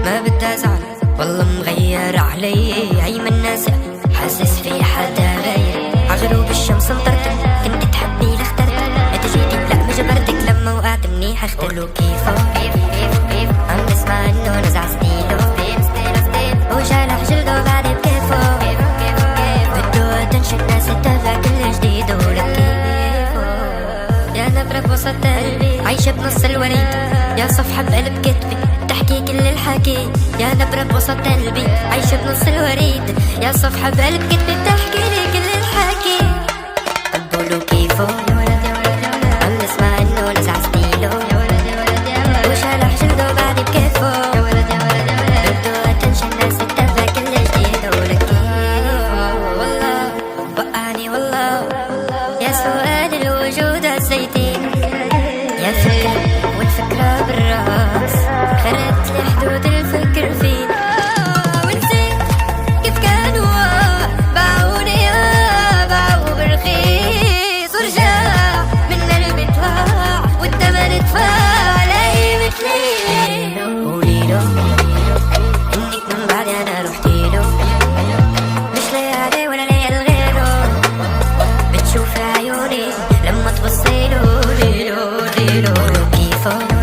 ما بدي ازعل والله مغير علي، هي من الناس حاسس في حدا غير. عغروب الشمس مطرتك كنت تحبني لاخترتك، انت جيتي لا ما جبرتك لما وقعت منيح اختلو كيفه. عم بسمع انه نزع ستيلو وجالح جلده بعد بكيفه. بده اتنشن ناس تتابع كل جديد ولك كيفه. يا نبرة بوسط قلبي عايشة بنص الوريد، يا صفحة بقلب كتبي تحكي كل الحكي. يا نبرة بوسط قلبي عايشة بنص الوريد، يا صفحة بقلب كتبي بتحكي لي كل الحكي. قبولو كيفه عم نسمع انه نزع ستيلو وشالح جلده بعد بكيفه. بده اتنشن ناس تتابع كل جديد ولك كيفه. والله وقعني والله يا سؤال الوجود هزيتين، يا فكرة والفكرة بالراس خربت لي حدود الفكر فيه. ونسيت كيف كانوا باعوني باعوا برخيص، ورجع من قلبي طلع والثمن ادفع لاقي مثلي. قوليله انك من بعدي انا رحتيله، مش لاقي ولا لاقي لغيره. بتشوفي عيوني لما تبصيله ليلو كيفه.